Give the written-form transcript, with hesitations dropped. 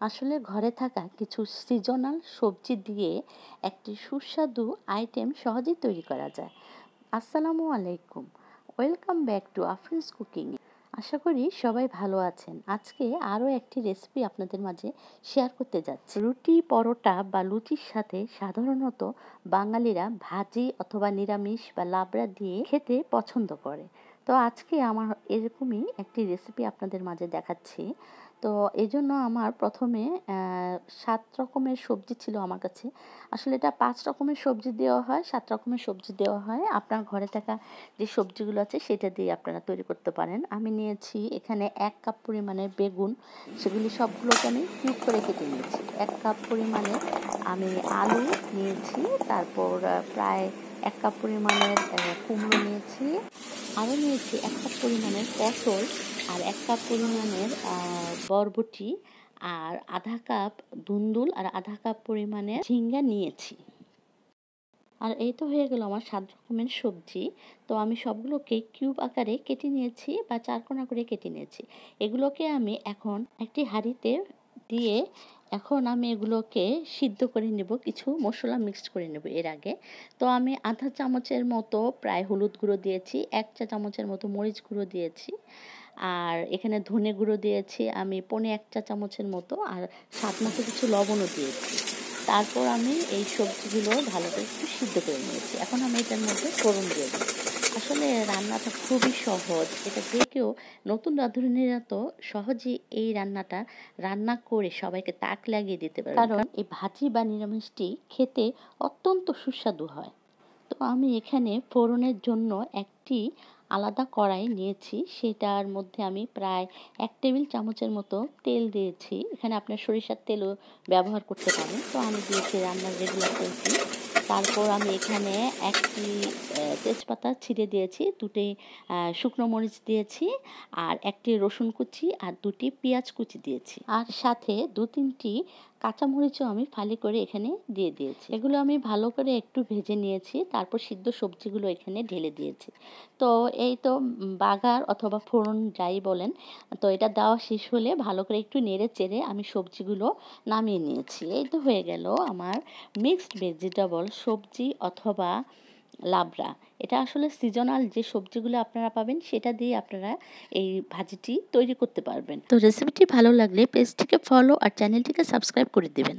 আসলে ঘরে থাকা কিছু সিজনাল সবজি দিয়ে একটি সুস্বাদু আইটেম সহজেই তৈরি করা যায়। আসসালামু আলাইকুম, welcome back to Afrins cooking. আশা করি সবাই ভালো আছেন। আজকে আরও একটি রেসিপি আপনাদের মাঝে শেয়ার করতে যাচ্ছি। রুটি, পরোটা বা লুচির সাথে সাধারণত বাঙালিরা ভাজি অথবা নিরামিষ বা লাবড়া দিয়ে খেতে পছন্দ করে। তো আজকে আমার এরকমই একটি রেসিপি আপনাদের মাঝে দেখাচ্ছি। তো এই জন্য আমার প্রথমে ৭ রকমের সবজি ছিল আমার কাছে। আসলে এটা ৫ রকমের সবজি দেওয়া হয়, ৭ রকমের সবজি দেওয়া হয়। আপনার ঘরে থাকা যে সবজিগুলো আছে সেটা দিয়ে আপনারা তৈরি করতে পারেন। আমি নিয়েছি এখানে ১ কাপ পরিমাণের বেগুন, সেগুলি সবগুলোকে আমি কিউব করে কেটে নিয়েছি। ১ কাপ পরিমাণের আমি আলু নিয়েছি, তারপর প্রায় ১ কাপ পরিমাণের কুমড়ো নিয়েছি, আরও নিয়েছি ১ কাপ পরিমাণের পটল, আর ১ কাপ পরিমাণের বরবটি, আর আধা কাপ ধুন্দুল, আর আধা কাপ পরিমাণের ঝিঙ্গা নিয়েছি। আর এই তো হয়ে গেল আমার ৭ রকমের সবজি। তো আমি সবগুলোকে কিউব আকারে কেটে নিয়েছি বা চারকোনা করে কেটে নিয়েছি। এগুলোকে আমি এখন একটি হাঁড়িতে দিয়ে এখন আমি এগুলোকে সিদ্ধ করে নেব, কিছু মশলা মিক্সড করে নেব এর আগে। তো আমি আধা চামচের মতো প্রায় হলুদ গুঁড়ো দিয়েছি, ১ চা চামচের মতো মরিচ গুঁড়ো দিয়েছি, আর এখানে ধনে গুঁড়ো দিয়েছি আমি পৌনে ১ চা চামচের মতো, আর স্বাদ মতো কিছু লবণও দিয়েছি। তারপর আমি এই সবজিগুলো ভালো করে একটু সিদ্ধ করে নিয়েছি। এখন আমি এটার মধ্যে ফোড়ন দিয়ে দেব। আসলে রান্নাটা খুবই সহজ, এটা যে কেউ নতুন রাঁধুনিরা তো সহজেই এই রান্নাটা রান্না করে সবাইকে তাক লাগিয়ে দিতে পারে, কারণ এই ভাজি বা নিরামিষটি খেতে অত্যন্ত সুস্বাদু হয়। তো আমি এখানে ফোড়নের জন্য একটি আলাদা কড়াই নিয়েছি, সেটার মধ্যে আমি প্রায় ১ টেবিল চামচের মতো তেল দিয়েছি। এখানে আপনার সরিষার তেলও ব্যবহার করতে পারেন। তো আমি দিয়েছি রান্নার রেগুলার তেলটি। তারপর আমি এখানে একটি তেজপাতা ছিঁড়ে দিয়েছি, দুটি শুকনো মরিচ দিয়েছি, আর একটি রসুন কুচি আর দুটি পেঁয়াজ কুচি দিয়েছি, আর সাথে ২-৩টি কাঁচামরিচও আমি ফালি করে এখানে দিয়ে দিয়েছি। এগুলো আমি ভালো করে একটু ভেজে নিয়েছি, তারপর সিদ্ধ সবজিগুলো এখানে ঢেলে দিয়েছি। তো এই তো বাগার অথবা ফোড়ন যাই বলেন, তো এটা দেওয়া শেষ হলে ভালো করে একটু নেড়ে চেড়ে আমি সবজিগুলো নামিয়ে নিয়েছি। এই তো হয়ে গেল আমার মিক্সড ভেজিটেবল সবজি অথবা লাবড়া। এটা আসলে সিজনাল যে সবজিগুলো আপনারা পাবেন সেটা দিয়ে আপনারা এই ভাজিটি তৈরি করতে পারবেন। তো রেসিপিটি ভালো লাগলে পেজটিকে ফলো আর চ্যানেলটিকে সাবস্ক্রাইব করে দেবেন।